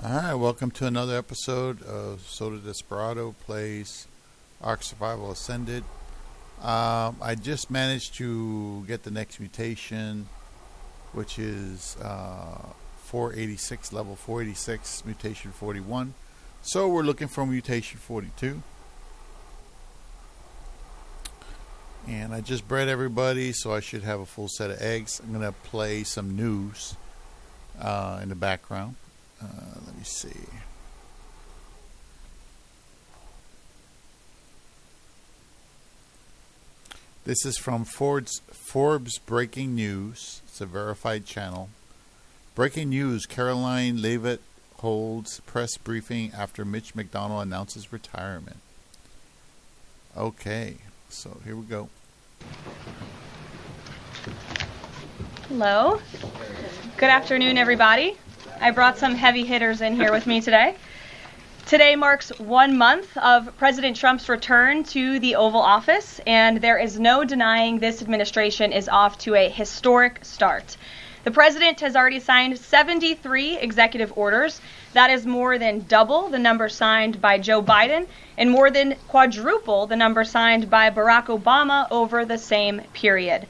All right, welcome to another episode of Soda Desperado Plays Ark Survival Ascended. I just managed to get the next mutation, which is 486, level 486, mutation 41. So we're looking for mutation 42. And I just bred everybody, so I should have a full set of eggs. I'm going to play some news in the background. Let me see. This is from Forbes Breaking News. It's a verified channel. Breaking news: Karoline Leavitt holds press briefing after Mitch McConnell announces retirement. Okay, so here we go. Hello. Good afternoon, everybody. I brought some heavy hitters in here with me today. Today marks 1 month of President Trump's return to the Oval Office, and there is no denying this administration is off to a historic start. The president has already signed 73 executive orders. That is more than double the number signed by Joe Biden and more than quadruple the number signed by Barack Obama over the same period.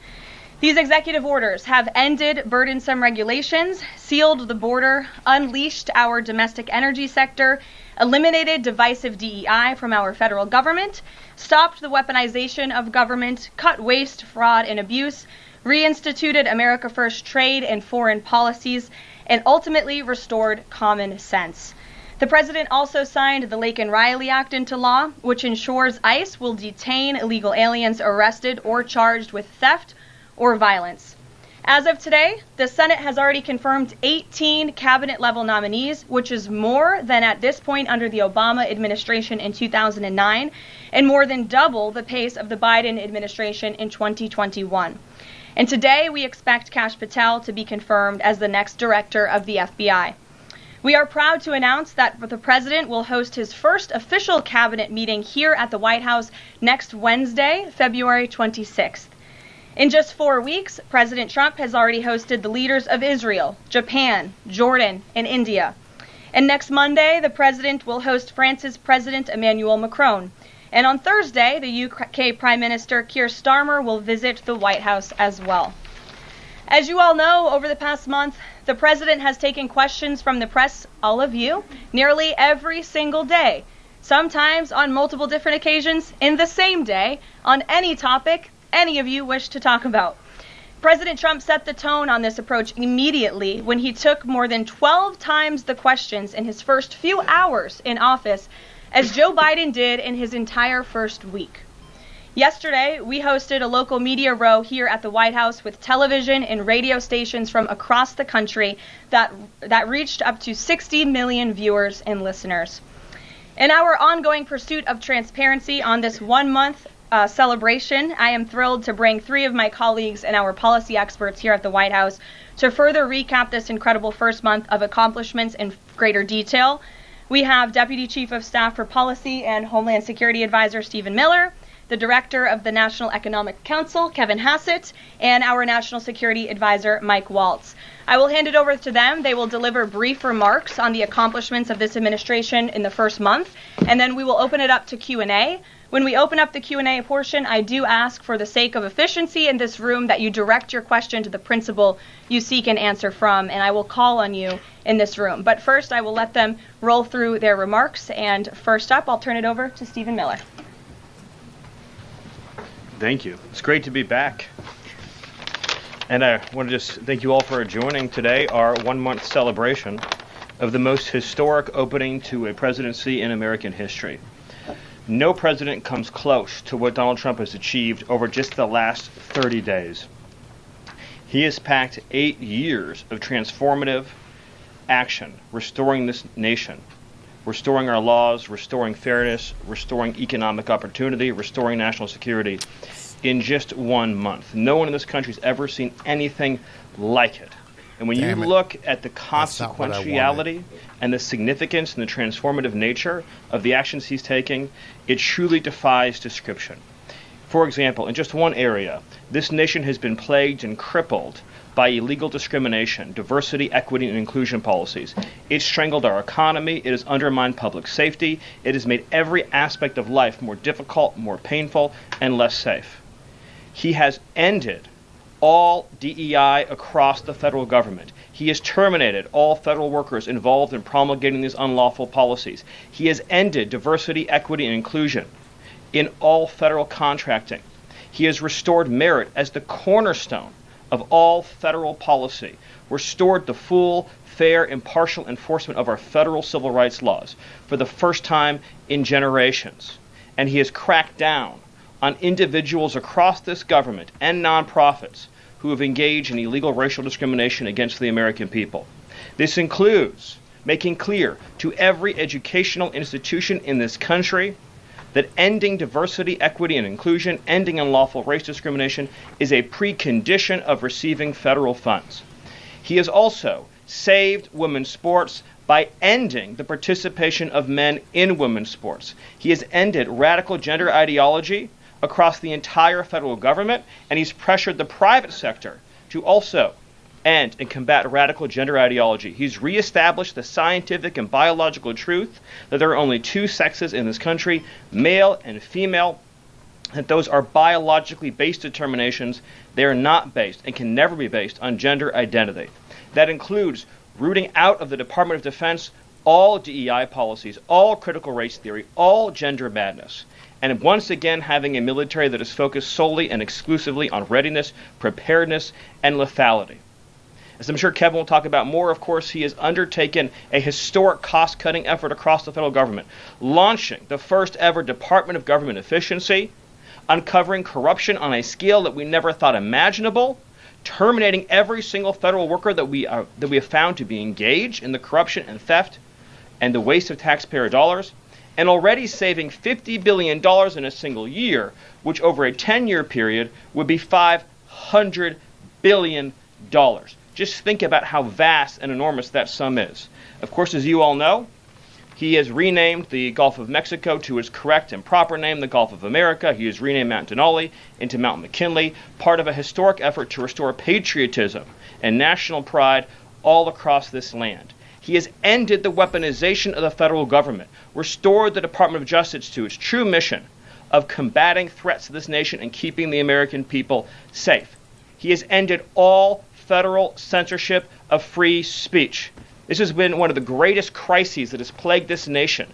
These executive orders have ended burdensome regulations, sealed the border, unleashed our domestic energy sector, eliminated divisive DEI from our federal government, stopped the weaponization of government, cut waste, fraud, and abuse, reinstituted America First trade and foreign policies, and ultimately restored common sense. The president also signed the Laken-Riley Act into law, which ensures ICE will detain illegal aliens arrested or charged with theft or violence. As of today, the Senate has already confirmed 18 cabinet-level nominees, which is more than at this point under the Obama administration in 2009, and more than double the pace of the Biden administration in 2021. And today, we expect Kash Patel to be confirmed as the next director of the FBI. We are proud to announce that the president will host his first official cabinet meeting here at the White House next Wednesday, February 26th. In just 4 weeks, President Trump has already hosted the leaders of Israel, Japan, Jordan, and India. And next Monday, the president will host France's President Emmanuel Macron. And on Thursday, the UK Prime Minister Keir Starmer will visit the White House as well. As you all know, over the past month, the president has taken questions from the press, all of you, nearly every single day, sometimes on multiple different occasions in the same day, on any topic any of you wish to talk about. President Trump set the tone on this approach immediately when he took more than 12 times the questions in his first few hours in office, as Joe Biden did in his entire first week. Yesterday, we hosted a local media row here at the White House with television and radio stations from across the country that reached up to 60 million viewers and listeners. In our ongoing pursuit of transparency on this 1 month celebration, I am thrilled to bring 3 of my colleagues and our policy experts here at the White House to further recap this incredible first month of accomplishments in greater detail. We have Deputy Chief of Staff for Policy and Homeland Security Advisor Stephen Miller, the Director of the National Economic Council, Kevin Hassett, and our National Security Advisor, Mike Waltz. I will hand it over to them. They will deliver brief remarks on the accomplishments of this administration in the first month, and then we will open it up to Q&A. When we open up the Q&A portion, I do ask, for the sake of efficiency in this room, that you direct your question to the principal you seek an answer from, and I will call on you in this room. But first, I will let them roll through their remarks, and first up, I'll turn it over to Stephen Miller. Thank you. It's great to be back. And I want to just thank you all for joining today, our 1 month celebration of the most historic opening to a presidency in American history. No president comes close to what Donald Trump has achieved over just the last 30 days. He has packed 8 years of transformative action, restoring this nation, restoring our laws, restoring fairness, restoring economic opportunity, restoring national security in just 1 month. No one in this country has ever seen anything like it. And when you look at the consequentiality and the significance and the transformative nature of the actions he's taking, it truly defies description. For example, in just one area, this nation has been plagued and crippled by illegal discrimination, diversity, equity, and inclusion policies. It's strangled our economy, it has undermined public safety, it has made every aspect of life more difficult, more painful, and less safe. He has ended all DEI across the federal government. He has terminated all federal workers involved in promulgating these unlawful policies. He has ended diversity, equity, and inclusion in all federal contracting. He has restored merit as the cornerstone of all federal policy, restored the full, fair, impartial enforcement of our federal civil rights laws for the first time in generations. And he has cracked down on individuals across this government and nonprofits who have engaged in illegal racial discrimination against the American people. This includes making clear to every educational institution in this country that ending diversity, equity, and inclusion, ending unlawful race discrimination, is a precondition of receiving federal funds. He has also saved women's sports by ending the participation of men in women's sports. He has ended radical gender ideology across the entire federal government, and he's pressured the private sector to also end and combat radical gender ideology. He's reestablished the scientific and biological truth that there are only two sexes in this country, male and female, that those are biologically based determinations. They are not based and can never be based on gender identity. That includes rooting out of the Department of Defense all DEI policies, all critical race theory, all gender madness, and once again having a military that is focused solely and exclusively on readiness, preparedness, and lethality. As I'm sure Kevin will talk about more, of course, he has undertaken a historic cost-cutting effort across the federal government, launching the first ever Department of Government Efficiency, uncovering corruption on a scale that we never thought imaginable, terminating every single federal worker that we have found to be engaged in the corruption and theft and the waste of taxpayer dollars, and already saving $50 billion in a single year, which over a 10-year period would be $500 billion. Just think about how vast and enormous that sum is. Of course, as you all know, he has renamed the Gulf of Mexico to its correct and proper name, the Gulf of America. He has renamed Mount Denali into Mount McKinley, part of a historic effort to restore patriotism and national pride all across this land. He has ended the weaponization of the federal government, restored the Department of Justice to its true mission of combating threats to this nation and keeping the American people safe. He has ended all federal censorship of free speech. This has been one of the greatest crises that has plagued this nation.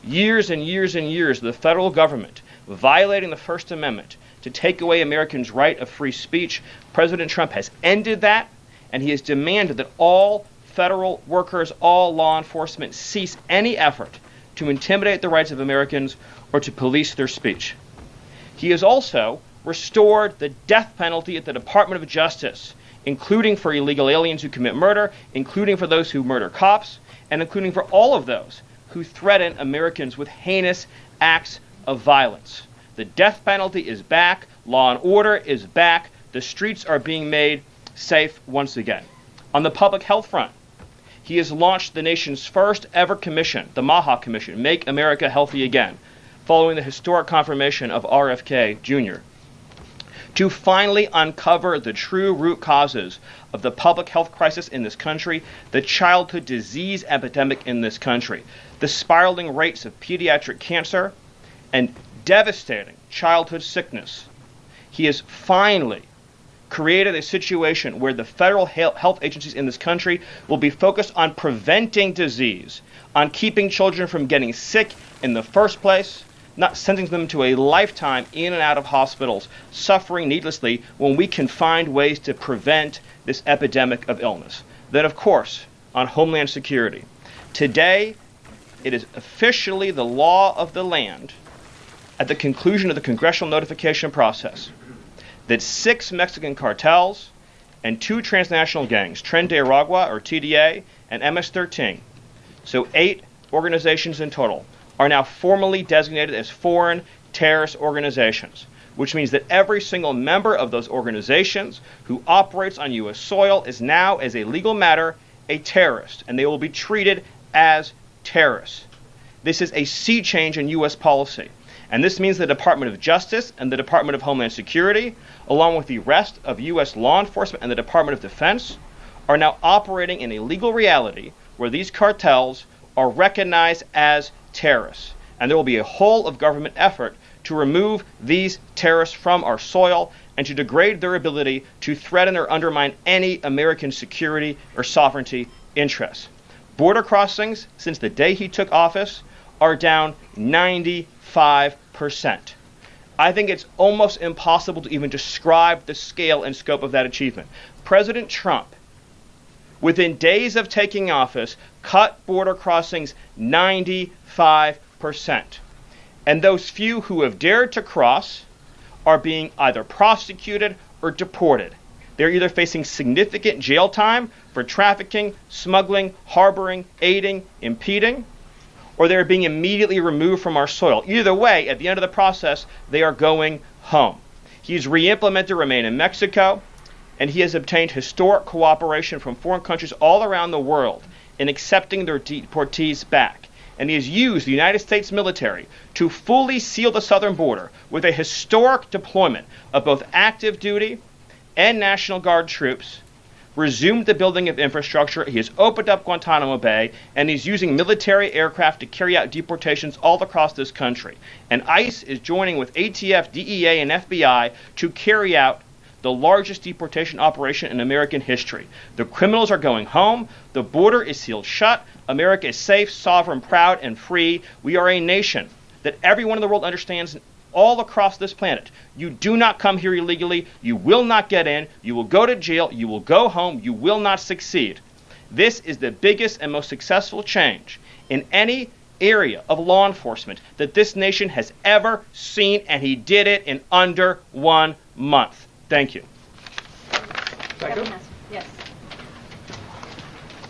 Years and years and years of the federal government violating the First Amendment to take away Americans' right of free speech. President Trump has ended that, and he has demanded that all federal workers, all law enforcement, cease any effort to intimidate the rights of Americans or to police their speech. He has also restored the death penalty at the Department of Justice, including for illegal aliens who commit murder, including for those who murder cops, and including for all of those who threaten Americans with heinous acts of violence. The death penalty is back, law and order is back, the streets are being made safe once again. On the public health front, he has launched the nation's first ever commission, the MAHA Commission, Make America Healthy Again, following the historic confirmation of RFK Jr., to finally uncover the true root causes of the public health crisis in this country, the childhood disease epidemic in this country, the spiraling rates of pediatric cancer, and devastating childhood sickness. He has finally created a situation where the federal health agencies in this country will be focused on preventing disease, on keeping children from getting sick in the first place, not sending them to a lifetime in and out of hospitals, suffering needlessly, when we can find ways to prevent this epidemic of illness. Then, of course, on Homeland Security. Today, it is officially the law of the land, at the conclusion of the congressional notification process, that 6 Mexican cartels and 2 transnational gangs, Tren de Aragua, or TDA, and MS-13, so 8 organizations in total, are now formally designated as foreign terrorist organizations, which means that every single member of those organizations who operates on U.S. soil is now, as a legal matter, a terrorist, and they will be treated as terrorists. This is a sea change in U.S. policy. And this means the Department of Justice and the Department of Homeland Security, along with the rest of U.S. law enforcement and the Department of Defense, are now operating in a legal reality where these cartels are recognized as terrorists. And there will be a whole of government effort to remove these terrorists from our soil and to degrade their ability to threaten or undermine any American security or sovereignty interests. Border crossings, since the day he took office, are down 95%. I think it's almost impossible to even describe the scale and scope of that achievement. President Trump, within days of taking office, cut border crossings 95%. And those few who have dared to cross are being either prosecuted or deported. They're either facing significant jail time for trafficking, smuggling, harboring, aiding, impeding, or they're being immediately removed from our soil. Either way, at the end of the process, they are going home. He's re-implemented Remain in Mexico, and he has obtained historic cooperation from foreign countries all around the world in accepting their deportees back. And he has used the United States military to fully seal the southern border with a historic deployment of both active duty and National Guard troops, resumed the building of infrastructure. He has opened up Guantanamo Bay, and he's using military aircraft to carry out deportations all across this country. And ICE is joining with ATF, DEA, and FBI to carry out the largest deportation operation in American history. The criminals are going home. The border is sealed shut. America is safe, sovereign, proud, and free. We are a nation that everyone in the world understands all across this planet. You do not come here illegally. You will not get in. You will go to jail. You will go home. You will not succeed. This is the biggest and most successful change in any area of law enforcement that this nation has ever seen, and he did it in under 1 month. Thank you. Yes.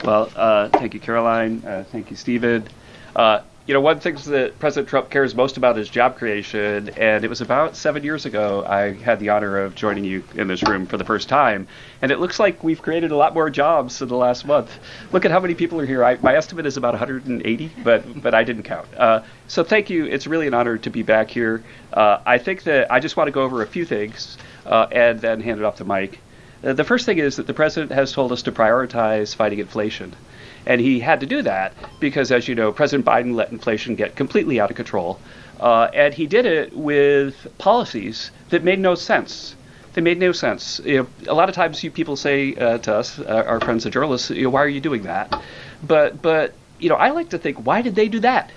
Well, thank you, Karoline. Thank you, Stephen. One of the things that President Trump cares most about is job creation, and it was about 7 years ago I had the honor of joining you in this room for the first time, and it looks like we've created a lot more jobs in the last month. Look at how many people are here. My estimate is about 180, but I didn't count. So thank you. It's really an honor to be back here. I think that I just want to go over a few things and then hand it off to Mike. The first thing is that the president has told us to prioritize fighting inflation. And he had to do that because, as you know, President Biden let inflation get completely out of control. And he did it with policies that made no sense. They made no sense. A lot of times people say to us, our friends the journalists, why are you doing that? But I like to think, why did they do that?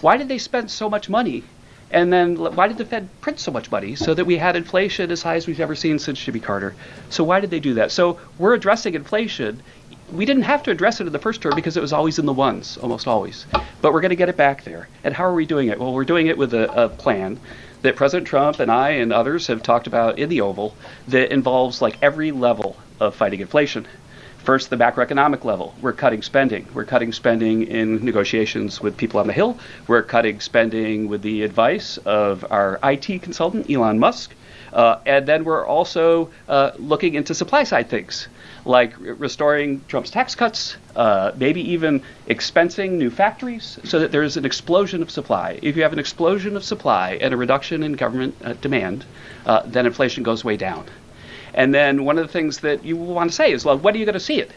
Why did they spend so much money? And then why did the Fed print so much money so that we had inflation as high as we've ever seen since Jimmy Carter? So why did they do that? So we're addressing inflation. We didn't have to address it in the first term because it was always in the ones, almost always. But we're going to get it back there. And how are we doing it? Well, we're doing it with a plan that President Trump and I and others have talked about in the Oval that involves like every level of fighting inflation. First, the macroeconomic level. We're cutting spending. We're cutting spending in negotiations with people on the Hill. We're cutting spending with the advice of our IT consultant, Elon Musk. And then we're also looking into supply side things, like restoring Trump's tax cuts, maybe even expensing new factories so that there's an explosion of supply. If you have an explosion of supply and a reduction in government demand, then inflation goes way down. And then one of the things that you want to say is, well, when are you going to see it?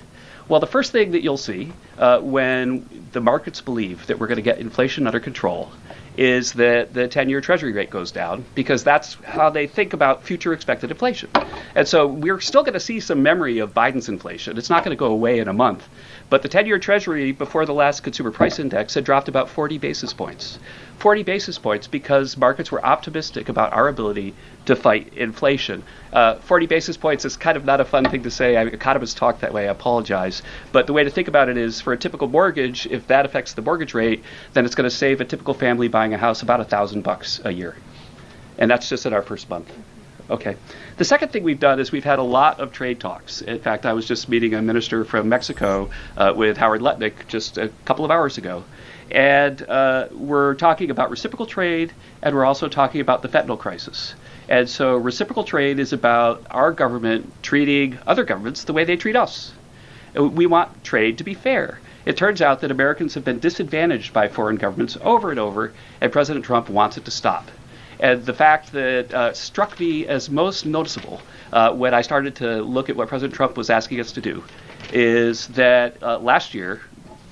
Well, the first thing that you'll see when the markets believe that we're going to get inflation under control is that the 10-year Treasury rate goes down, because that's how they think about future expected inflation. And so we're still going to see some memory of Biden's inflation. It's not going to go away in a month. But the 10-year Treasury before the last consumer price index had dropped about 40 basis points. 40 basis points because markets were optimistic about our ability to fight inflation. 40 basis points is kind of not a fun thing to say. Economists talk that way. I apologize. But the way to think about it is, for a typical mortgage, if that affects the mortgage rate, then it's going to save a typical family buying a house about $1,000 a year. And that's just in our first month. Okay. The second thing we've done is we've had a lot of trade talks. In fact, I was just meeting a minister from Mexico with Howard Lutnick just a couple of hours ago. And we're talking about reciprocal trade, and we're also talking about the fentanyl crisis. And so reciprocal trade is about our government treating other governments the way they treat us. We want trade to be fair. It turns out that Americans have been disadvantaged by foreign governments over and over, and President Trump wants it to stop. And the fact that struck me as most noticeable when I started to look at what President Trump was asking us to do is that last year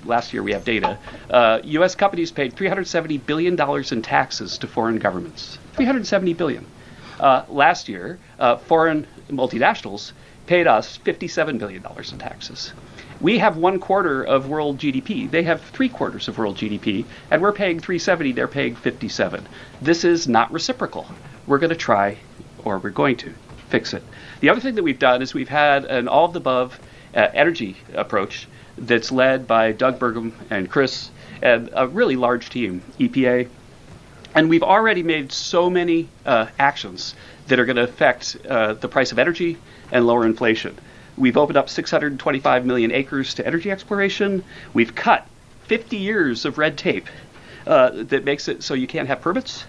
we have data, U.S. companies paid $370 billion in taxes to foreign governments. $370 billion. Last year, foreign multinationals paid us $57 billion in taxes. We have 1/4 of world GDP. They have 3/4 of world GDP, and we're paying 370, they're paying 57. This is not reciprocal. We're going to try, or we're going to, fix it. The other thing that we've done is we've had an all-of-the-above energy approach that's led by Doug Burgum and Chris and a really large team, EPA. And we've already made so many actions that are going to affect the price of energy and lower inflation. We've opened up 625 million acres to energy exploration. We've cut 50 years of red tape that makes it so you can't have permits.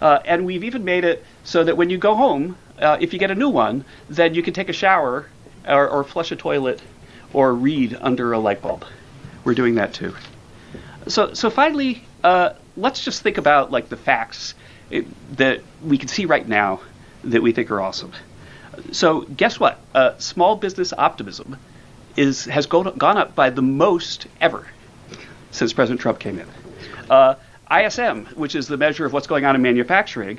And we've even made it so that when you go home, if you get a new one, then you can take a shower or flush a toilet or read under a light bulb. We're doing that too. So finally, let's just think about like the facts that we can see right now that we think are awesome. So guess what? Small business optimism has gone up by the most ever since President Trump came in. ISM, which is the measure of what's going on in manufacturing,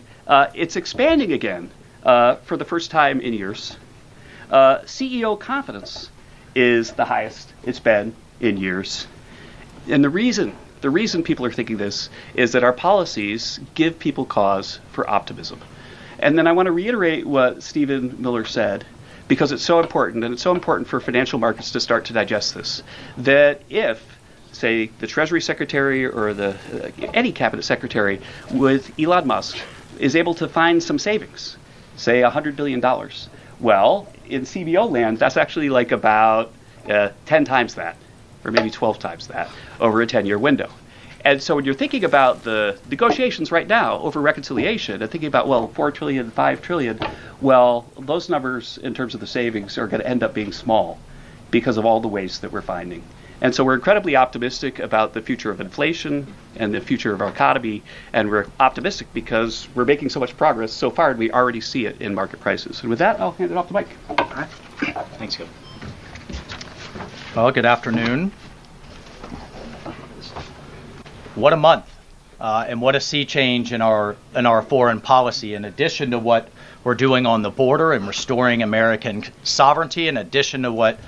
it's expanding again for the first time in years. CEO confidence is the highest it's been in years. And the reason people are thinking this is that our policies give people cause for optimism. And then I want to reiterate what Stephen Miller said, because it's so important, and it's so important for financial markets to start to digest this, that if, say, the Treasury Secretary or any cabinet secretary with Elon Musk is able to find some savings, say $100 billion, well, in CBO land, that's actually like about 10 times that, or maybe 12 times that, over a 10-year window. And so when you're thinking about the negotiations right now over reconciliation and thinking about, well, 4 trillion, 5 trillion, well, those numbers in terms of the savings are going to end up being small because of all the waste that we're finding. And so we're incredibly optimistic about the future of inflation and the future of our economy, and we're optimistic because we're making so much progress so far, and we already see it in market prices. And with that, I'll hand it off to Mike. All right. Thanks, Gil. Well, good afternoon. What a month, and what a sea change in our foreign policy. In addition to what we're doing on the border and restoring American sovereignty, in addition to what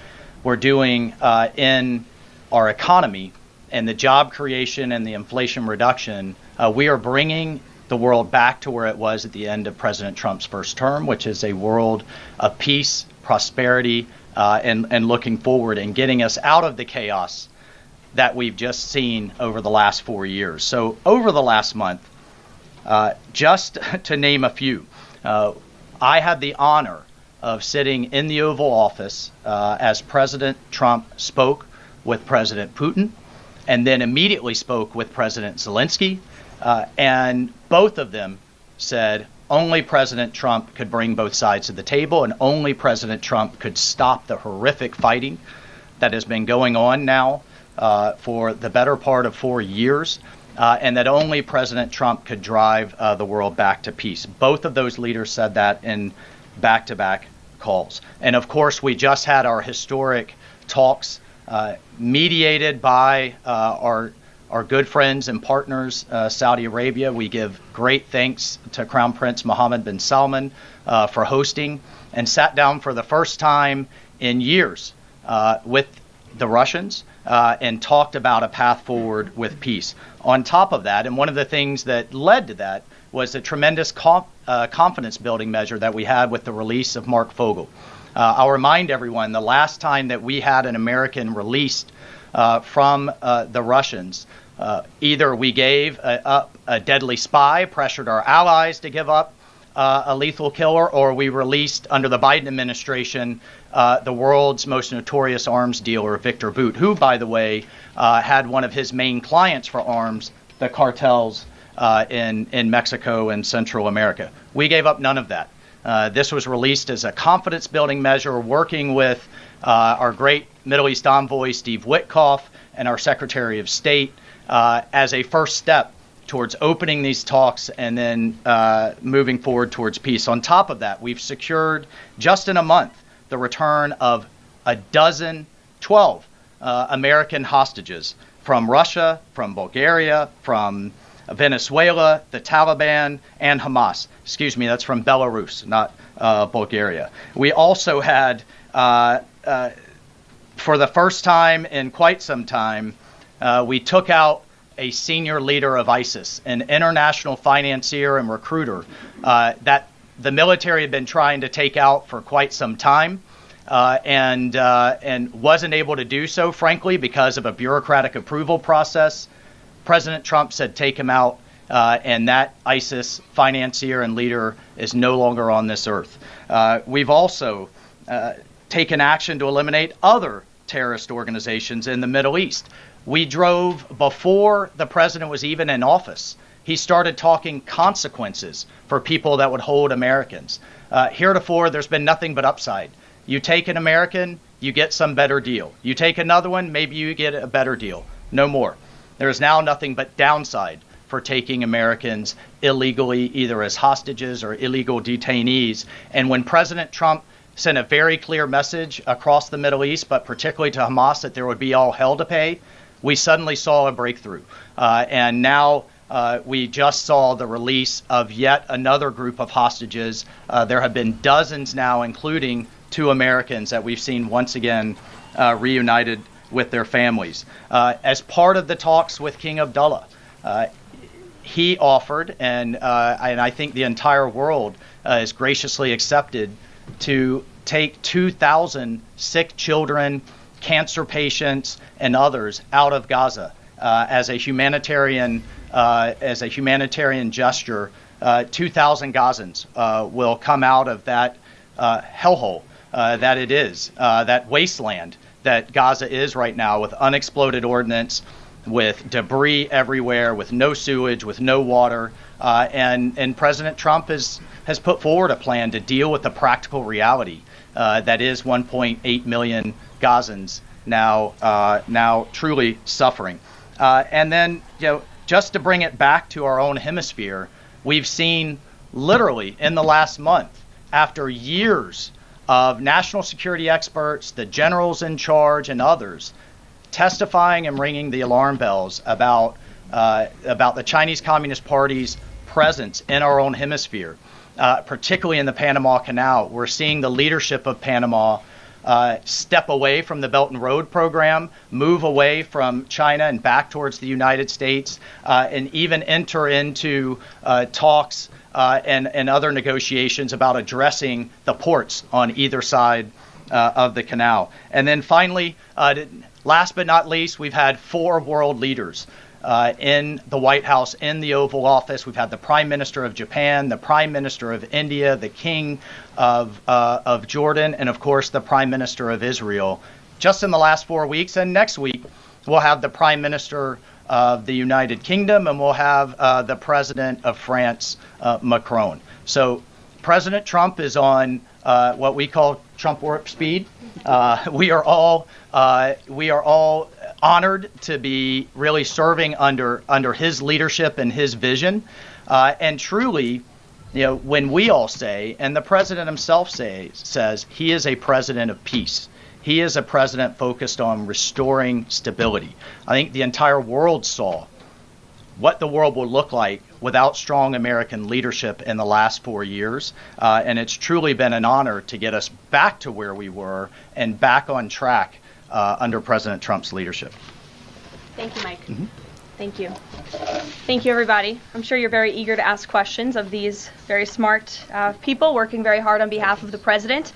we're doing in our economy and the job creation and the inflation reduction, we are bringing the world back to where it was at the end of President Trump's first term, which is a world of peace, prosperity, and looking forward and getting us out of the chaos that we've just seen over the last 4 years. So over the last month, just to name a few, I had the honor of sitting in the Oval Office as President Trump spoke with President Putin, and then immediately spoke with President Zelensky, and both of them said only President Trump could bring both sides to the table, and only President Trump could stop the horrific fighting that has been going on now for the better part of 4 years, and that only President Trump could drive the world back to peace. Both of those leaders said that in back-to-back calls. And of course, we just had our historic talks mediated by our good friends and partners, Saudi Arabia. We give great thanks to Crown Prince Mohammed bin Salman for hosting, and sat down for the first time in years with the Russians and talked about a path forward with peace. On top of that, and one of the things that led to that was the tremendous confidence building measure that we had with the release of Mark Fogel. I'll remind everyone, the last time that we had an American released from the Russians, either we gave up a deadly spy, pressured our allies to give up a lethal killer, or we released, under the Biden administration, the world's most notorious arms dealer, Victor Bout, who, by the way, had one of his main clients for arms, the cartels in Mexico and Central America. We gave up none of that. This was released as a confidence-building measure, working with our great Middle East envoy, Steve Witkoff, and our Secretary of State as a first step towards opening these talks and then moving forward towards peace. On top of that, we've secured just in a month the return of 12 American hostages from Russia, from Bulgaria, from Venezuela, the Taliban, and Hamas. Excuse me, that's from Belarus, not Bulgaria. We also had, for the first time in quite some time, we took out a senior leader of ISIS, an international financier and recruiter that the military had been trying to take out for quite some time. And wasn't able to do so, frankly, because of a bureaucratic approval process. President Trump said, take him out, and that ISIS financier and leader is no longer on this earth. We've also taken action to eliminate other terrorist organizations in the Middle East. We drove, before the president was even in office, he started talking consequences for people that would hold Americans. Heretofore, there's been nothing but upside. You take an American, you get some better deal. You take another one, maybe you get a better deal. No more. There is now nothing but downside for taking Americans illegally, either as hostages or illegal detainees. And when President Trump sent a very clear message across the Middle East, but particularly to Hamas, that there would be all hell to pay, we suddenly saw a breakthrough. And now we just saw the release of yet another group of hostages. There have been dozens now, including 2 Americans that we've seen once again reunited with their families. As part of the talks with King Abdullah, he offered, and I think the entire world is graciously accepted, to take 2,000 sick children, cancer patients, and others out of Gaza as a humanitarian gesture. 2,000 Gazans will come out of that hellhole that it is, that wasteland that Gaza is right now, with unexploded ordnance, with debris everywhere, with no sewage, with no water. And President Trump has put forward a plan to deal with the practical reality that is 1.8 million Gazans now truly suffering. And then, just to bring it back to our own hemisphere, we've seen literally in the last month, after years of national security experts, the generals in charge, and others testifying and ringing the alarm bells about the Chinese Communist Party's presence in our own hemisphere, particularly in the Panama Canal. We're seeing the leadership of Panama step away from the Belt and Road program, move away from China and back towards the United States, and even enter into talks and other negotiations about addressing the ports on either side of the canal. And then finally, last but not least, we've had 4 world leaders in the White House, in the Oval Office. We've had the Prime Minister of Japan, the Prime Minister of India, the King of Jordan, and of course the Prime Minister of Israel, just in the last 4 weeks. And next week we'll have the Prime Minister of the United Kingdom, and we'll have the President of France, Macron. So President Trump is on what we call Trump warp speed. We are all honored to be really serving under his leadership and his vision. And truly, when we all say, and the president himself says he is a president of peace. He is a president focused on restoring stability. I think the entire world saw what the world will look like without strong American leadership in the last 4 years. And it's truly been an honor to get us back to where we were and back on track under President Trump's leadership. Thank you, Mike. Mm-hmm. Thank you. Thank you, everybody. I'm sure you're very eager to ask questions of these very smart people working very hard on behalf of the president.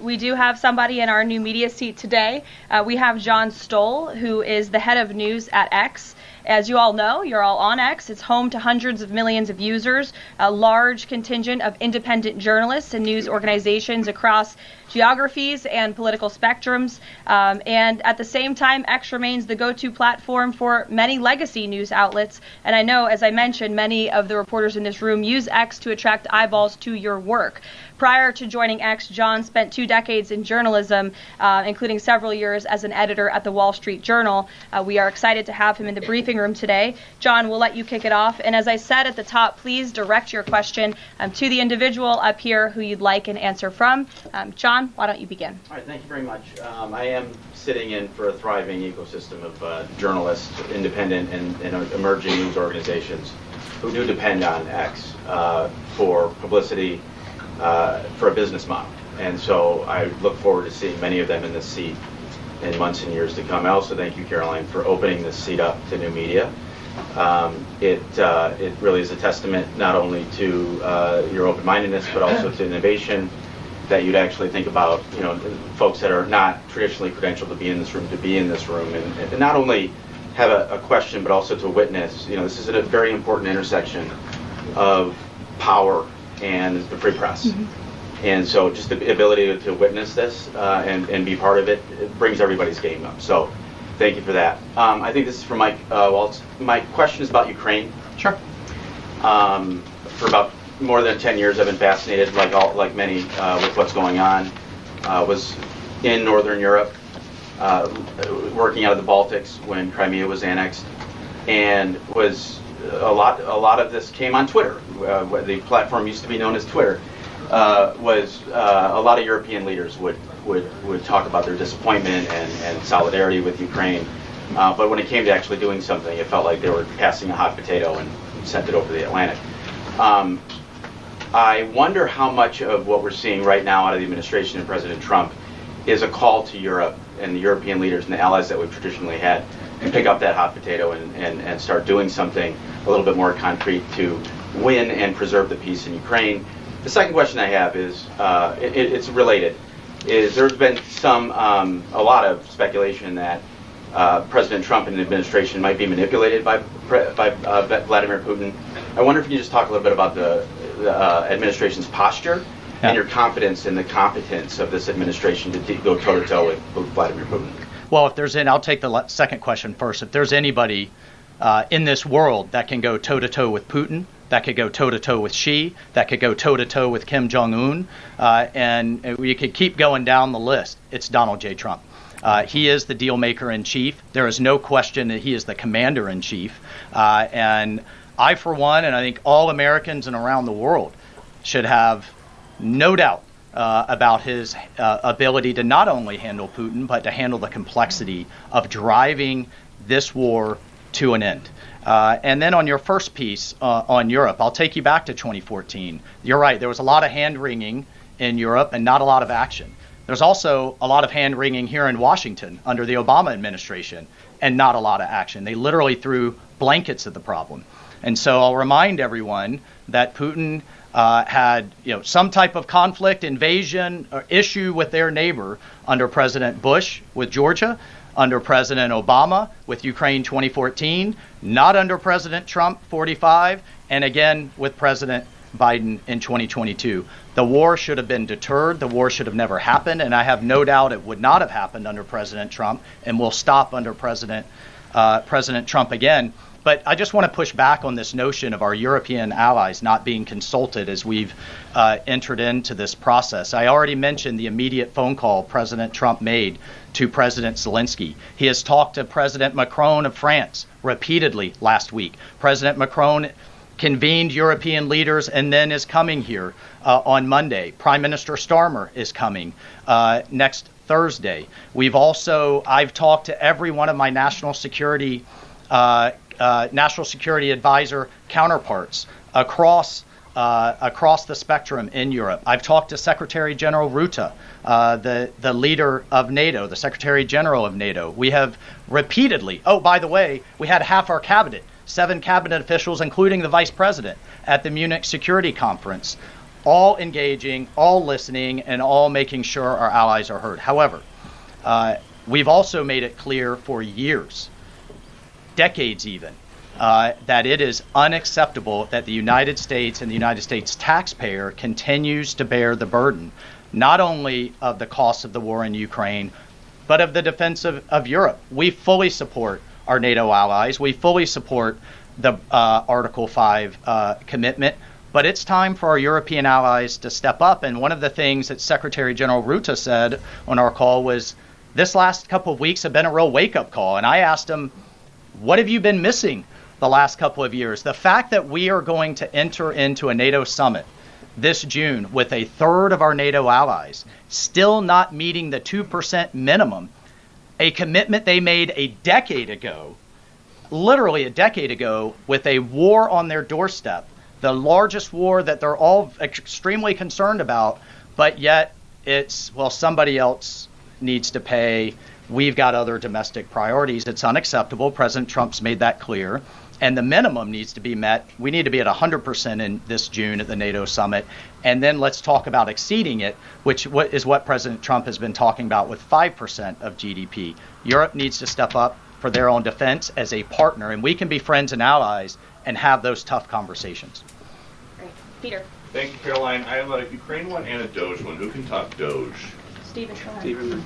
We do have somebody in our new media seat today. We have John Stoll, who is the head of news at X. As you all know, you're all on X. It's home to hundreds of millions of users, a large contingent of independent journalists and news organizations across geographies and political spectrums. And at the same time, X remains the go-to platform for many legacy news outlets. And I know, as I mentioned, many of the reporters in this room use X to attract eyeballs to your work. Prior to joining X, John spent 2 decades in journalism, including several years as an editor at the Wall Street Journal. We are excited to have him in the briefing room today. John, we'll let you kick it off. And as I said at the top, please direct your question to the individual up here who you'd like an answer from. John, why don't you begin? All right, thank you very much. I am sitting in for a thriving ecosystem of journalists, independent and emerging news organizations who do depend on X for publicity, for a business model. And so I look forward to seeing many of them in this seat in months and years to come. I also thank you, Karoline, for opening this seat up to new media. It really is a testament not only to your open-mindedness, but also to innovation, that you'd actually think about, folks that are not traditionally credentialed to be in this room, and not only have a question, but also to witness. This is at a very important intersection of power and the free press. Mm-hmm. And so just the ability to witness this and be part of it brings everybody's game up. So thank you for that. I think this is for Mike Waltz. My question is about Ukraine. Sure. For about more than 10 years, I've been fascinated, like many, with what's going on. Was in Northern Europe, working out of the Baltics when Crimea was annexed, and was a lot of this came on Twitter. The platform used to be known as Twitter. Was a lot of European leaders would talk about their disappointment and solidarity with Ukraine, but when it came to actually doing something, it felt like they were passing a hot potato and sent it over the Atlantic. I wonder how much of what we're seeing right now out of the administration and President Trump is a call to Europe and the European leaders and the allies that we've traditionally had to pick up that hot potato and start doing something a little bit more concrete to win and preserve the peace in Ukraine. The second question I have is, it's related, is there's been a lot of speculation that President Trump and the administration might be manipulated by Vladimir Putin. I wonder if you could just talk a little bit about the administration's posture and your confidence in the competence of this administration to go toe-to-toe with Vladimir Putin. Well, I'll take the second question first. If there's anybody in this world that can go toe-to-toe with Putin, that could go toe-to-toe with Xi, that could go toe-to-toe with Kim Jong-un, and we could keep going down the list, it's Donald J. Trump. He is the deal maker in chief. There is no question that he is the commander in chief. And I, for one, and I think all Americans and around the world should have no doubt about his ability to not only handle Putin, but to handle the complexity of driving this war to an end. And then on your first piece on Europe, I'll take you back to 2014. You're right, there was a lot of hand-wringing in Europe and not a lot of action. There's also a lot of hand-wringing here in Washington under the Obama administration and not a lot of action. They literally threw blankets at the problem. And so I'll remind everyone that Putin had some type of conflict, invasion, or issue with their neighbor under President Bush with Georgia, under President Obama with Ukraine 2014, not under President Trump 45, and again with President Biden in 2022. The war should have been deterred. The war should have never happened, and I have no doubt it would not have happened under President Trump and will stop under President Trump again. But I just want to push back on this notion of our European allies not being consulted as we've entered into this process. I already mentioned the immediate phone call President Trump made to President Zelensky. He has talked to President Macron of France repeatedly last week. President Macron convened European leaders and then is coming here on Monday. Prime Minister Starmer is coming next Thursday. I've talked to every one of my national security advisor counterparts across the spectrum in Europe. I've talked to Secretary General Rutte, the leader of NATO, the Secretary General of NATO. We have repeatedly, by the way, we had half our cabinet, 7 cabinet officials, including the vice president, at the Munich Security Conference, all engaging, all listening, and all making sure our allies are heard. However, we've also made it clear for years, decades even, that it is unacceptable that the United States and the United States taxpayer continues to bear the burden, not only of the cost of the war in Ukraine, but of the defense of Europe. We fully support our NATO allies. We fully support the Article 5 commitment. But it's time for our European allies to step up. And one of the things that Secretary General Rutte said on our call was this last couple of weeks have been a real wake-up call. And I asked him, what have you been missing the last couple of years? The fact that we are going to enter into a NATO summit this June with a third of our NATO allies still not meeting the 2% minimum, a commitment they made a decade ago, literally a decade ago, with a war on their doorstep, the largest war that they're all extremely concerned about, but yet it's, well, somebody else needs to pay. We've got other domestic priorities. It's unacceptable. President Trump's made that clear. And the minimum needs to be met. We need to be at 100% in this June at the NATO summit. And then let's talk about exceeding it, which is what President Trump has been talking about with 5% of GDP. Europe needs to step up for their own defense as a partner, and we can be friends and allies and have those tough conversations. Great. Peter. Thank you, Karoline. I have a Ukraine one and a Doge one. Who can talk Doge? Stephen.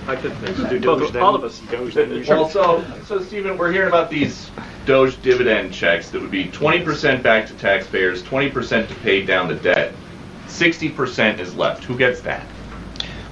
I could do Doge then. all of us. Well, so Stephen, we're hearing about these Doge dividend checks that would be 20% back to taxpayers, 20% to pay down the debt. 60% is left. Who gets that?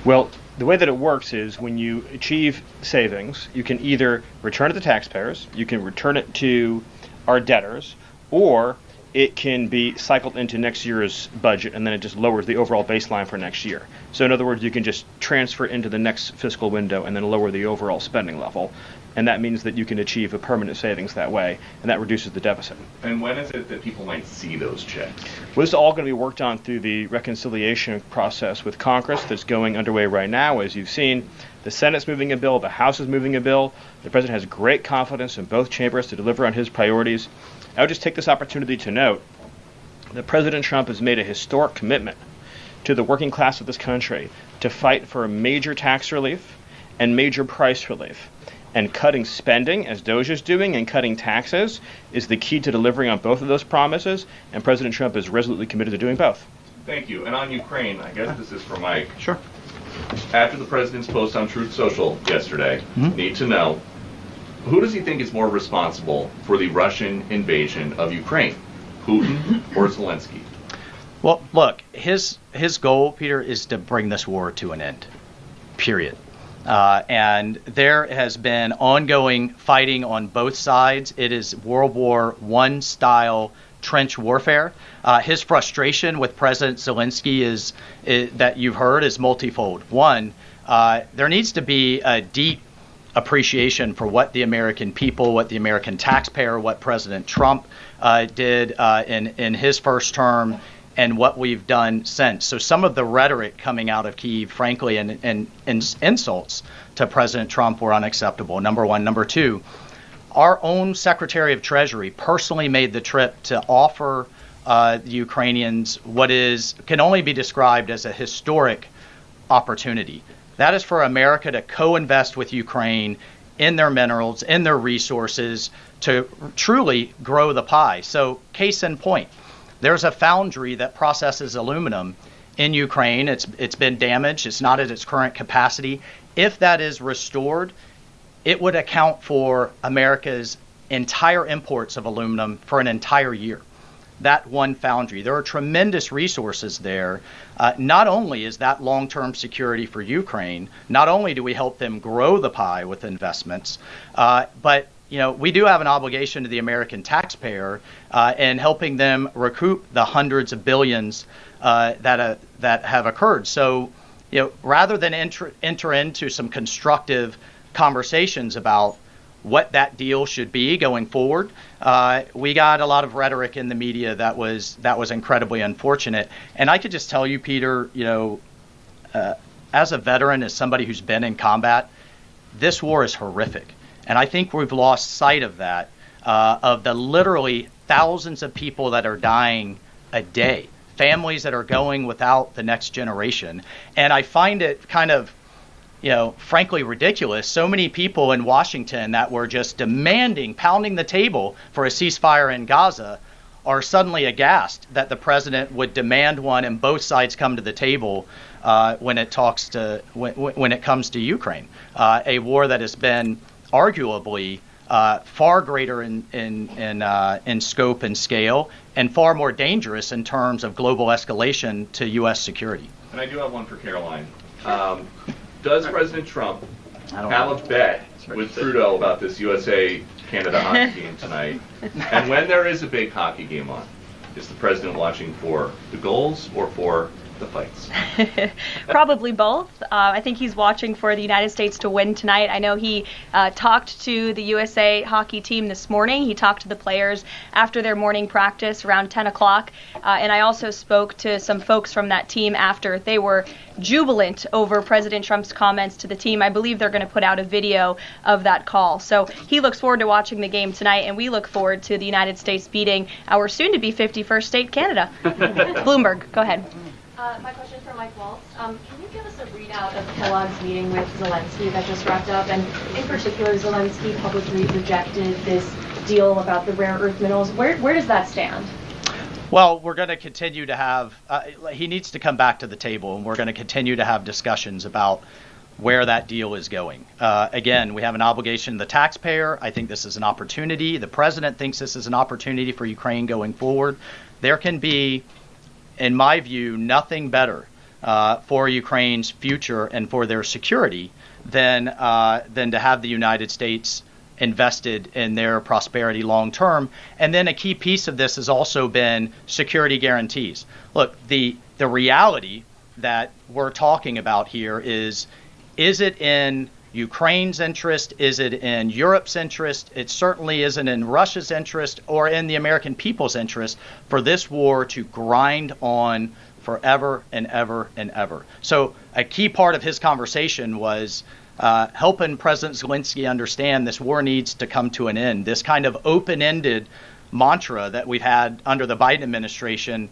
Well, the way that it works is when you achieve savings, you can either return it to taxpayers, you can return it to our debtors, or it can be cycled into next year's budget, and then it just lowers the overall baseline for next year. So in other words, you can just transfer into the next fiscal window and then lower the overall spending level. And that means that you can achieve a permanent savings that way, and that reduces the deficit. And when is it that people might see those checks? Well, this is all going to be worked on through the reconciliation process with Congress that's going underway right now. As you've seen, the Senate's moving a bill, the House is moving a bill. The President has great confidence in both chambers to deliver on his priorities. I would just take this opportunity to note that President Trump has made a historic commitment to the working class of this country to fight for major tax relief and major price relief. And cutting spending, as Doge is doing, and cutting taxes is the key to delivering on both of those promises, and President Trump is resolutely committed to doing both. Thank you. And on Ukraine, I guess this is for Mike. Sure. After the President's post on Truth Social yesterday, need to know, who does he think is more responsible for the Russian invasion of Ukraine, Putin or Zelensky? Well, look, his goal, Peter, is to bring this war to an end, period. And there has been ongoing fighting on both sides. It is World War I style trench warfare. His frustration with President Zelensky is that you've heard is multifold. One, there needs to be a deep appreciation for what the American people, what the American taxpayer, what President Trump did in his first term, and what we've done since. So some of the rhetoric coming out of Kyiv, frankly, and insults to President Trump were unacceptable, number one. Number two, our own Secretary of Treasury personally made the trip to offer the Ukrainians what can only be described as a historic opportunity. That is for America to co-invest with Ukraine in their minerals, in their resources, to truly grow the pie. So case in point, there's a foundry that processes aluminum in Ukraine. It's been damaged. It's not at its current capacity. If that is restored, it would account for America's entire imports of aluminum for an entire year. That one foundry. There are tremendous resources there. Not only is that long-term security for Ukraine, not only do we help them grow the pie with investments, but we do have an obligation to the American taxpayer in helping them recoup the hundreds of billions that have occurred. So, rather than enter into some constructive conversations about what that deal should be going forward, we got a lot of rhetoric in the media that was incredibly unfortunate. And I could just tell you, Peter, as a veteran, as somebody who's been in combat, this war is horrific. And I think we've lost sight of that, of the literally thousands of people that are dying a day, families that are going without the next generation. And I find it kind of, frankly ridiculous. So many people in Washington that were just pounding the table for a ceasefire in Gaza are suddenly aghast that the president would demand one and both sides come to the table when it comes to Ukraine, a war that has been arguably far greater in scope and scale, and far more dangerous in terms of global escalation to U.S. security. And I do have one for Karoline. Does President Trump have a bet with Trudeau about this USA-Canada hockey game tonight? And when there is a big hockey game on, is the president watching for the goals or for the fights? Probably both. I think he's watching for the United States to win tonight. I know he talked to the USA hockey team this morning. He talked to the players after their morning practice around 10 o'clock. And I also spoke to some folks from that team after. They were jubilant over President Trump's comments to the team. I believe they're going to put out a video of that call. So he looks forward to watching the game tonight, and we look forward to the United States beating our soon-to-be 51st state, Canada. Bloomberg, go ahead. My question is for Mike Waltz. Can you give us a readout of Kellogg's meeting with Zelensky that just wrapped up? And in particular, Zelensky publicly rejected this deal about the rare earth minerals. Where does that stand? Well, we're going to continue to have, he needs to come back to the table, and we're going to continue to have discussions about where that deal is going. Again, we have an obligation to the taxpayer. I think this is an opportunity. The president thinks this is an opportunity for Ukraine going forward. There can be, in my view, nothing better for Ukraine's future and for their security than to have the United States invested in their prosperity long term. And then a key piece of this has also been security guarantees. Look, the reality that we're talking about here is it in Ukraine's interest? Is it in Europe's interest? It certainly isn't in Russia's interest or in the American people's interest for this war to grind on forever and ever and ever. So a key part of his conversation was helping President Zelensky understand this war needs to come to an end. This kind of open-ended mantra that we've had under the Biden administration,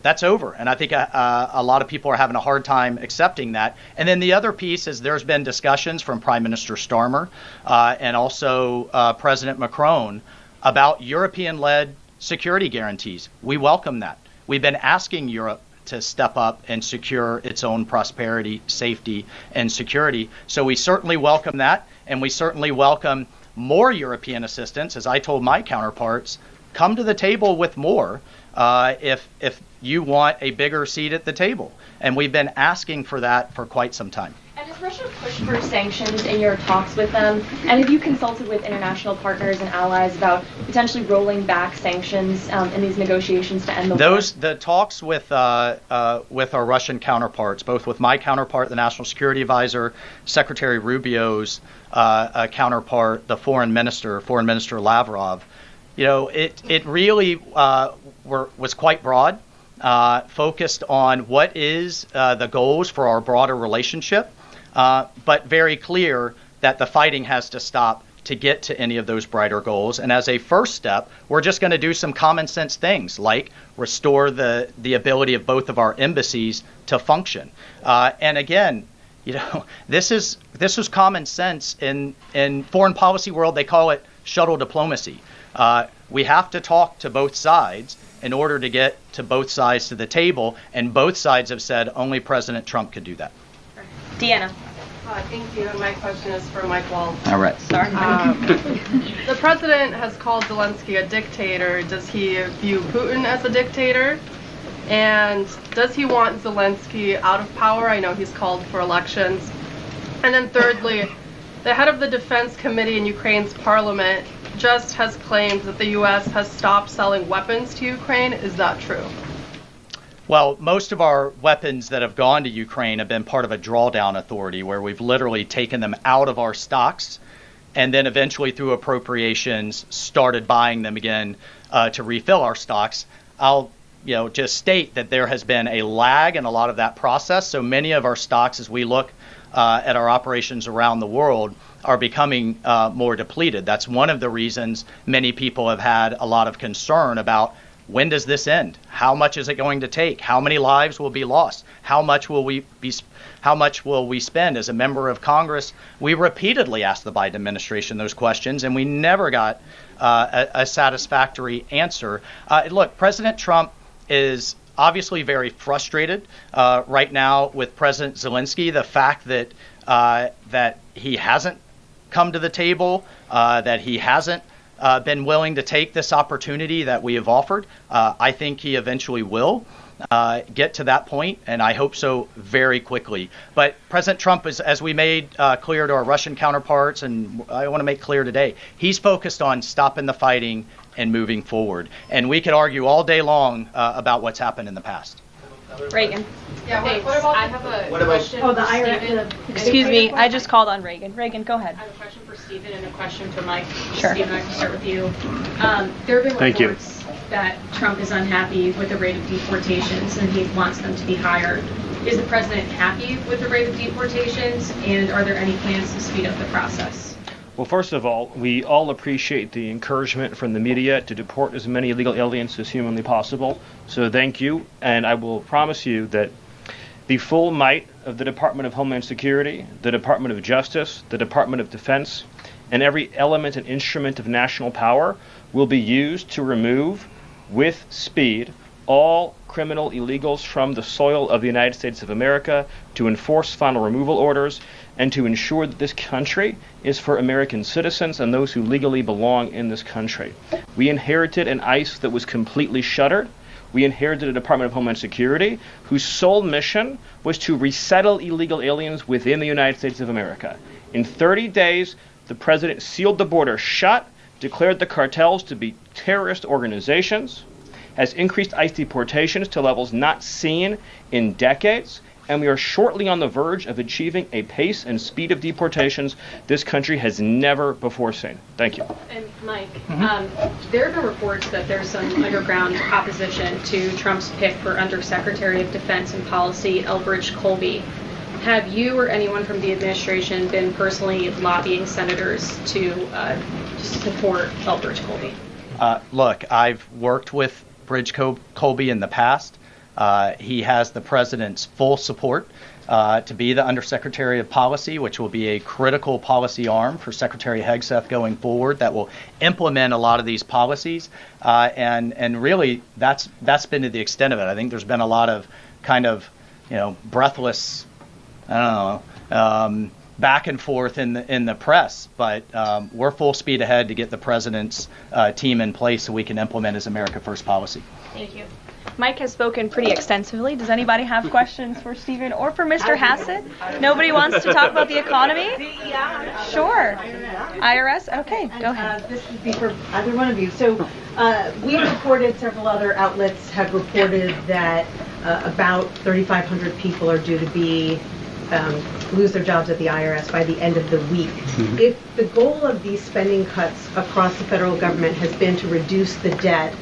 that's over. And I think a lot of people are having a hard time accepting that. And then the other piece is there's been discussions from Prime Minister Starmer and also President Macron about European-led security guarantees. We welcome that. We've been asking Europe to step up and secure its own prosperity, safety, and security. So we certainly welcome that, and we certainly welcome more European assistance. As I told my counterparts, come to the table with more if you want a bigger seat at the table. And we've been asking for that for quite some time. And has Russia pushed for sanctions in your talks with them? And have you consulted with international partners and allies about potentially rolling back sanctions in these negotiations to end the war? The talks with our Russian counterparts, both with my counterpart, the National Security Advisor, Secretary Rubio's counterpart, the Foreign Minister Lavrov, it really was quite broad, focused on what is the goals for our broader relationship. But very clear that the fighting has to stop to get to any of those brighter goals. And as a first step, we're just going to do some common sense things like restore the ability of both of our embassies to function. And again, this is common sense in foreign policy world. They call it shuttle diplomacy. We have to talk to both sides in order to get to both sides to the table. And both sides have said only President Trump could do that. Deanna. Thank you. And my question is for Mike Waltz. All right. Sorry. The president has called Zelensky a dictator. Does he view Putin as a dictator? And does he want Zelensky out of power? I know he's called for elections. And then thirdly, the head of the Defense Committee in Ukraine's parliament just has claimed that the U.S. has stopped selling weapons to Ukraine. Is that true? Well, most of our weapons that have gone to Ukraine have been part of a drawdown authority where we've literally taken them out of our stocks and then eventually through appropriations started buying them again to refill our stocks. I'll just state that there has been a lag in a lot of that process. So many of our stocks, as we look at our operations around the world, are becoming more depleted. That's one of the reasons many people have had a lot of concern about when does this end? How much is it going to take? How many lives will be lost? How much will we spend? As a member of Congress, we repeatedly asked the Biden administration those questions, and we never got a satisfactory answer. Look, President Trump is obviously very frustrated right now with President Zelensky. The fact that he hasn't come to the table, that he hasn't been willing to take this opportunity that we have offered. I think he eventually will get to that point, and I hope so very quickly. But President Trump, as we made clear to our Russian counterparts, and I want to make clear today, he's focused on stopping the fighting and moving forward. And we could argue all day long about what's happened in the past. Reagan. Yeah, what about, I have a question Oh, the for IRS. Stephen. Excuse me, I just called on Reagan. Reagan, go ahead. I have a question for Stephen and a question for Mike. Sure. Stephen, I can start with you. There have been Thank you. reports that Trump is unhappy with the rate of deportations and he wants them to be higher. Is the president happy with the rate of deportations, and are there any plans to speed up the process? Well, first of all, we all appreciate the encouragement from the media to deport as many illegal aliens as humanly possible. So thank you, and I will promise you that the full might of the Department of Homeland Security, the Department of Justice, the Department of Defense, and every element and instrument of national power will be used to remove, with speed, all criminal illegals from the soil of the United States of America, to enforce final removal orders, and to ensure that this country is for American citizens and those who legally belong in this country. We inherited an ICE that was completely shuttered. We inherited a Department of Homeland Security whose sole mission was to resettle illegal aliens within the United States of America. In 30 days, the president sealed the border shut, declared the cartels to be terrorist organizations, has increased ICE deportations to levels not seen in decades, and we are shortly on the verge of achieving a pace and speed of deportations this country has never before seen. Thank you. And Mike, there have been reports that there's some underground opposition to Trump's pick for Undersecretary of Defense and Policy, Elbridge Colby. Have you or anyone from the administration been personally lobbying senators to support Elbridge Colby? Look, I've worked with Bridge Colby in the past. He has the president's full support to be the Undersecretary of Policy, which will be a critical policy arm for Secretary Hegseth going forward that will implement a lot of these policies. And really, that's been to the extent of it. I think there's been a lot of kind of, breathless, back and forth in the press, but we're full speed ahead to get the president's team in place so we can implement his America First policy. Thank you. Mike has spoken pretty extensively. Does anybody have questions for Stephen or for Mr. Hassett? Nobody wants to talk about the economy? Sure. IRS? Okay, go ahead. This would be for either one of you. So we reported, several other outlets have reported that about 3,500 people are due to be lose their jobs at the IRS by the end of the week. Mm-hmm. If the goal of these spending cuts across the federal government has been to reduce the debt,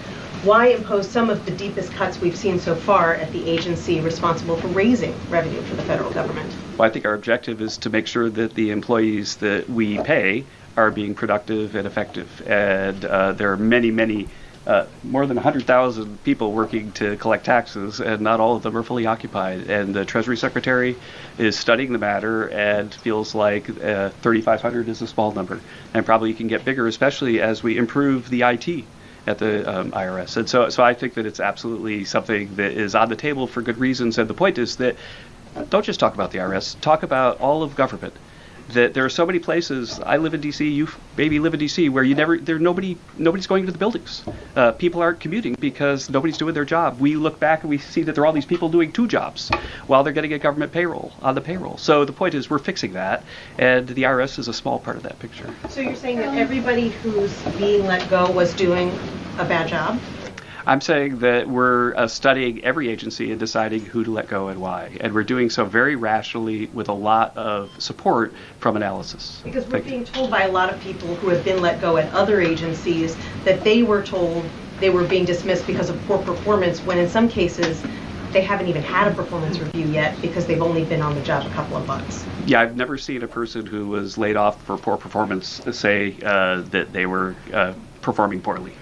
why impose some of the deepest cuts we've seen so far at the agency responsible for raising revenue for the federal government? Well, I think our objective is to make sure that the employees that we pay are being productive and effective. And there are many, more than 100,000 people working to collect taxes, and not all of them are fully occupied. And the Treasury Secretary is studying the matter and feels like 3,500 is a small number, and probably can get bigger, especially as we improve the IT at the IRS. And so I think that it's absolutely something that is on the table for good reasons. And the point is that don't just talk about the IRS, talk about all of government. That there are so many places. I live in D.C. You maybe live in D.C. where nobody's going to the buildings. People aren't commuting because nobody's doing their job. We look back and we see that there are all these people doing two jobs while they're getting a government payroll on the payroll. So the point is we're fixing that, and the IRS is a small part of that picture. So you're saying that everybody who's being let go was doing a bad job? I'm saying that we're studying every agency and deciding who to let go and why. And we're doing so very rationally with a lot of support from analysis. Because we're being told by a lot of people who have been let go at other agencies that they were told they were being dismissed because of poor performance, when in some cases they haven't even had a performance review yet because they've only been on the job a couple of months. Yeah, I've never seen a person who was laid off for poor performance say that they were performing poorly.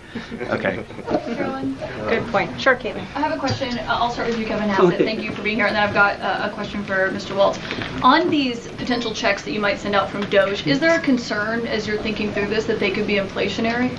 Okay. Karoline? Good point. Sure, Caitlin. I have a question. I'll start with you, Kevin Hassett. Thank you for being here. And then I've got a question for Mr. Waltz. On these potential checks that you might send out from DOJ, is there a concern as you're thinking through this that they could be inflationary?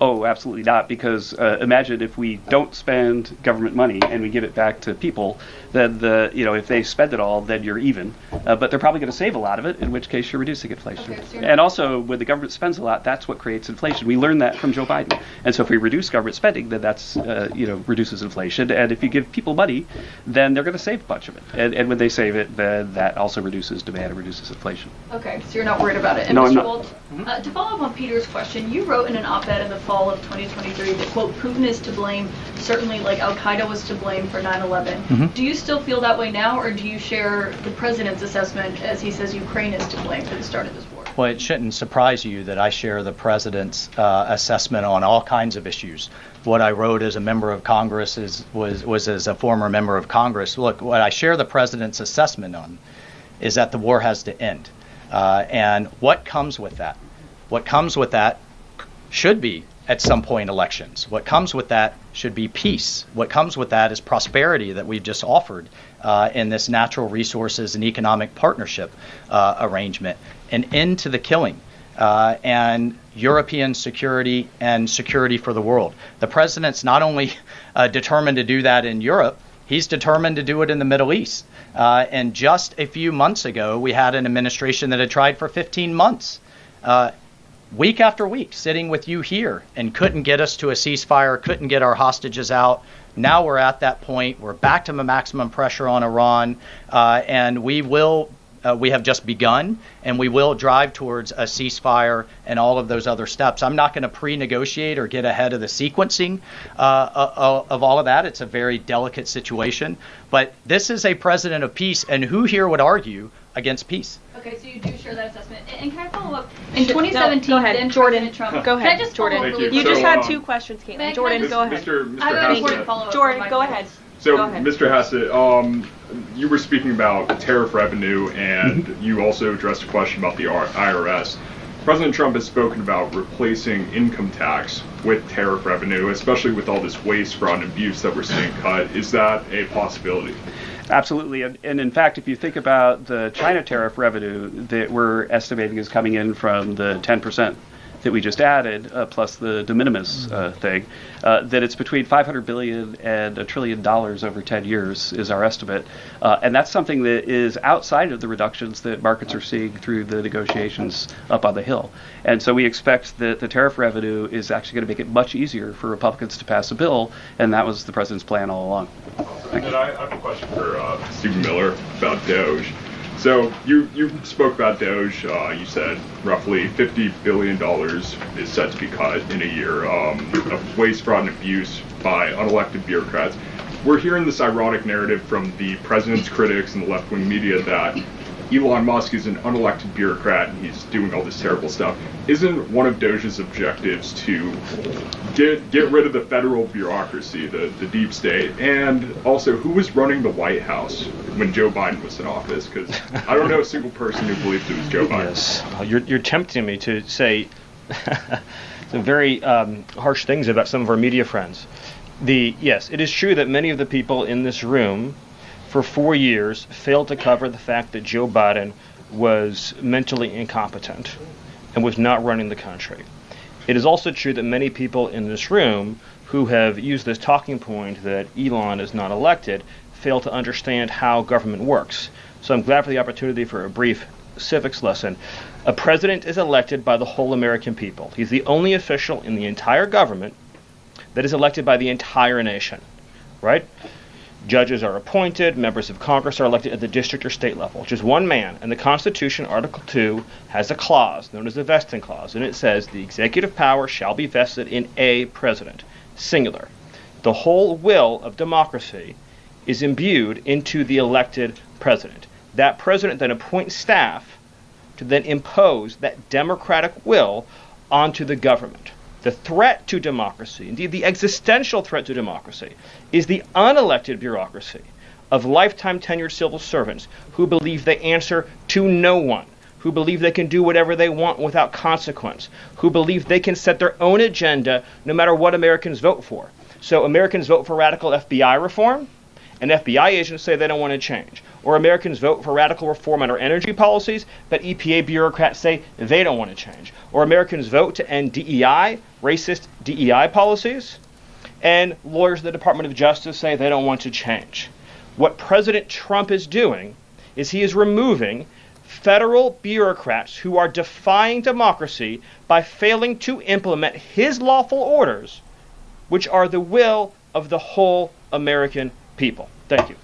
Oh, absolutely not, because imagine if we don't spend government money and we give it back to people, then if they spend it all, then you're even. But they're probably going to save a lot of it, in which case you're reducing inflation. Okay, so and also, when the government spends a lot, that's what creates inflation. We learned that from Joe Biden. And so if we reduce government spending, then that's reduces inflation. And if you give people money, then they're going to save a bunch of it. And when they save it, then that also reduces demand and reduces inflation. Okay, so you're not worried about it. And No, I'm Mr. not. Walt, to follow up on Peter's question, you wrote in an op-ed in the fall of 2023 that, quote, Putin is to blame, certainly like Al-Qaeda was to blame for 9/11. Do you still feel that way now, or do you share the president's assessment as he says Ukraine is to blame for the start of this war? Well, it shouldn't surprise you that I share the president's assessment on all kinds of issues. What I wrote as a member of Congress was as a former member of Congress. Look, what I share the president's assessment on is that the war has to end. And what comes with that? What comes with that should be, at some point, elections. What comes with that should be peace. What comes with that is prosperity that we've just offered in this natural resources and economic partnership arrangement. An end to the killing and European security and security for the world. The president's not only determined to do that in Europe, he's determined to do it in the Middle East. And just a few months ago, we had an administration that had tried for 15 months. Week after week, sitting with you here and couldn't get us to a ceasefire, couldn't get our hostages out. Now we're at that point. We're back to the maximum pressure on Iran, and we have just begun, and we will drive towards a ceasefire and all of those other steps. I'm not going to pre-negotiate or get ahead of the sequencing of all of that. It's a very delicate situation, but this is a president of peace, and who here would argue against peace? Okay, so you do share that assessment. And can I follow up? In 2017, go ahead, then Jordan. President Trump. Go ahead, Can I just Jordan. follow up really You quick? just had two questions, Caitlin. Can Jordan, I go ahead. Mr. I have an important Hassett. follow-up. Jordan, from go my ahead. So, Go ahead. Mr. Hassett, you were speaking about tariff revenue, and you also addressed a question about the IRS. President Trump has spoken about replacing income tax with tariff revenue, especially with all this waste, fraud, and abuse that we're seeing cut. Is that a possibility? Absolutely. And in fact, if you think about the China tariff revenue that we're estimating is coming in from the 10% that we just added, plus the de minimis thing, that it's between $500 billion and $1 trillion over 10 years is our estimate. And that's something that is outside of the reductions that markets are seeing through the negotiations up on the Hill. And so we expect that the tariff revenue is actually going to make it much easier for Republicans to pass a bill, and that was the president's plan all along. And then I have a question for Stephen Miller about Doge. So you spoke about Doge. You said roughly $50 billion is set to be cut in a year of waste, fraud, and abuse by unelected bureaucrats. We're hearing this ironic narrative from the president's critics and the left-wing media that Elon Musk is an unelected bureaucrat and he's doing all this terrible stuff. Isn't one of Doge's objectives to get rid of the federal bureaucracy, the deep state? And also, who was running the White House when Joe Biden was in office? Because I don't know a single person who believes it was Joe Biden. Yes. You're tempting me to say some very harsh things about some of our media friends. Yes, it is true that many of the people in this room for 4 years failed to cover the fact that Joe Biden was mentally incompetent and was not running the country. It is also true that many people in this room who have used this talking point that Elon is not elected fail to understand how government works. So I'm glad for the opportunity for a brief civics lesson. A president is elected by the whole American people. He's the only official in the entire government that is elected by the entire nation, right? Judges are appointed, members of Congress are elected at the district or state level, just one man. And the Constitution, Article 2, has a clause known as the vesting clause, and it says the executive power shall be vested in a president, singular. The whole will of democracy is imbued into the elected president. That president then appoints staff to then impose that democratic will onto the government. The threat to democracy, indeed the existential threat to democracy, is the unelected bureaucracy of lifetime tenured civil servants who believe they answer to no one, who believe they can do whatever they want without consequence, who believe they can set their own agenda no matter what Americans vote for. So Americans vote for radical FBI reform, and FBI agents say they don't want to change. Or Americans vote for radical reform on our energy policies, but EPA bureaucrats say they don't want to change. Or Americans vote to end DEI, racist DEI policies, and lawyers at the Department of Justice say they don't want to change. What President Trump is doing is he is removing federal bureaucrats who are defying democracy by failing to implement his lawful orders, which are the will of the whole American people. Thank you.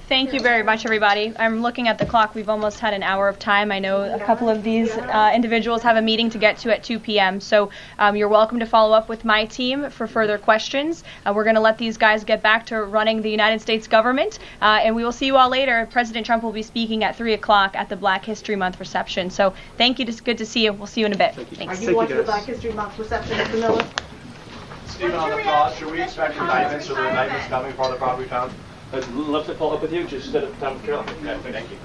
Thank you very much, everybody. I'm looking at the clock. We've almost had an hour of time. I know a couple of these individuals have a meeting to get to at 2 p.m., so you're welcome to follow up with my team for further questions. We're going to let these guys get back to running the United States government, and we will see you all later. President Trump will be speaking at 3 o'clock at the Black History Month reception. So thank you. It's good to see you. We'll see you in a bit. Thanks. Are you going to the Black History Month reception, Mr. Miller? Stephen, on the fraud, should we expect indictments or the indictments coming for the property found? I'd love to follow up with you just at a time with Carol. Thank you.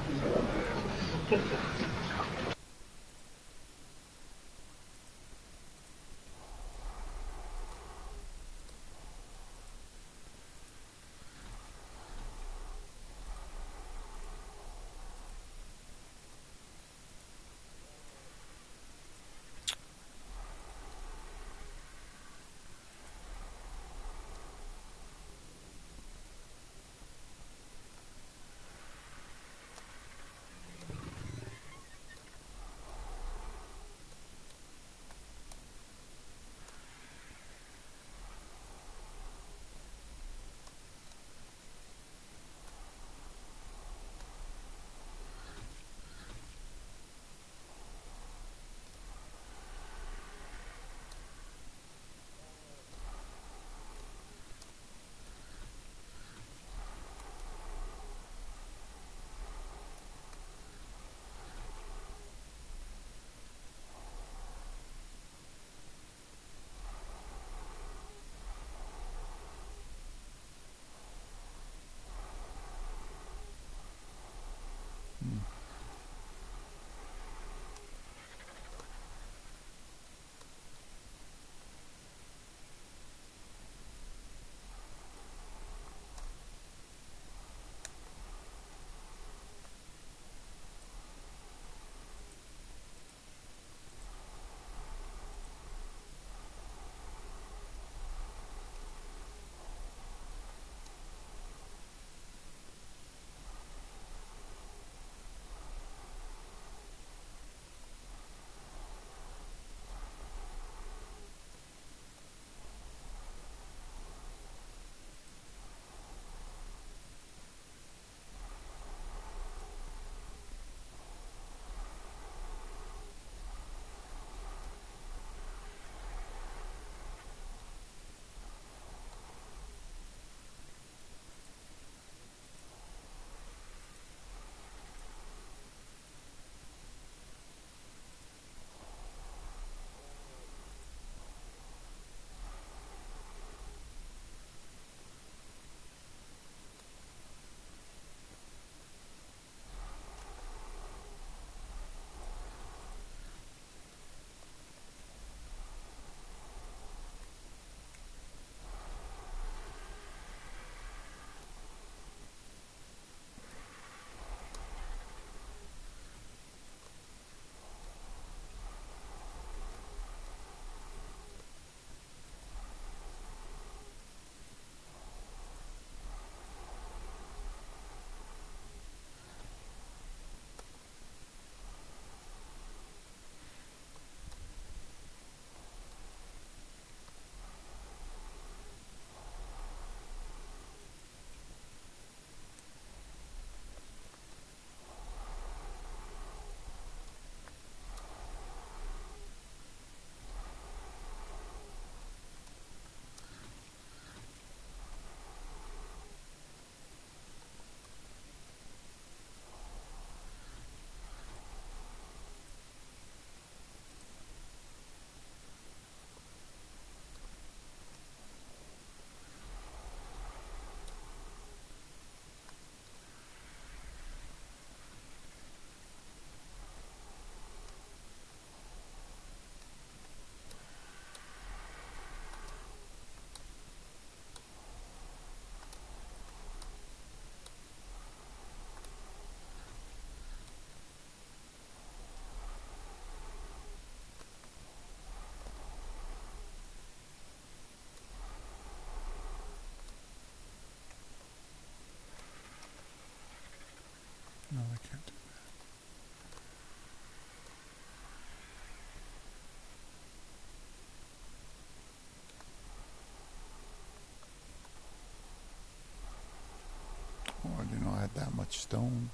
much stone.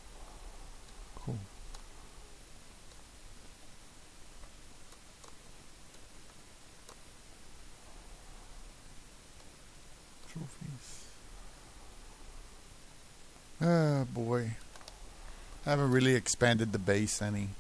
Cool. Trophies. Ah, boy. I haven't really expanded the base any.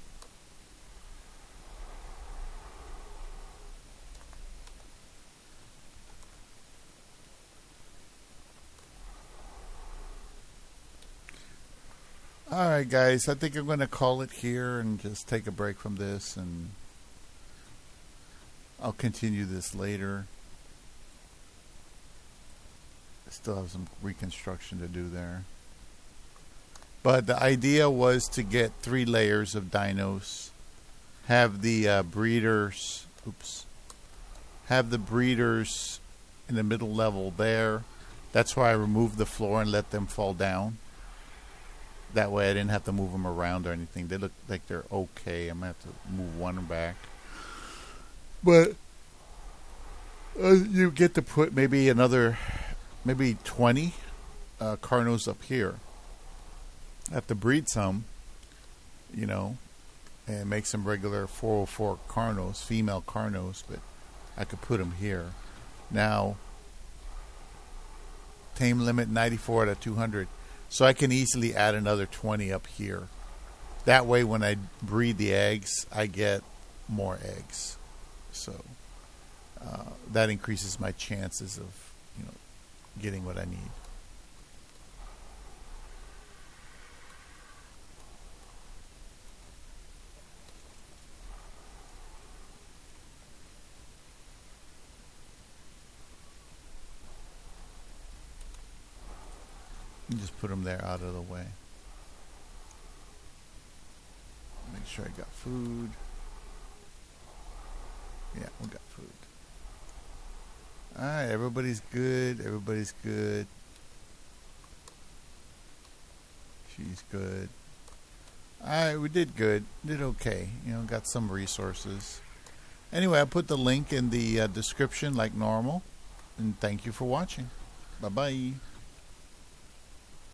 Alright guys, I think I'm going to call it here and just take a break from this, and I'll continue this later. I still have some reconstruction to do there. But the idea was to get 3 layers of dinos, have the breeders, have the breeders in the middle level there. That's why I removed the floor and let them fall down. That way I didn't have to move them around or anything. They look like they're okay. I'm going to have to move one back. But you get to put maybe 20 Carnos up here. I have to breed some, you know, and make some regular 404 Carnos, female Carnos, but I could put them here. Now, tame limit 94 out of 200. So I can easily add another 20 up here. That way when I breed the eggs, I get more eggs. So that increases my chances of, you know, getting what I need. Just put them there out of the way. Make sure I got food. Yeah, we got food. Alright, everybody's good. Everybody's good. She's good. Alright, we did good. Did okay. You know, got some resources. Anyway, I put the link in the description like normal. And thank you for watching. Bye-bye.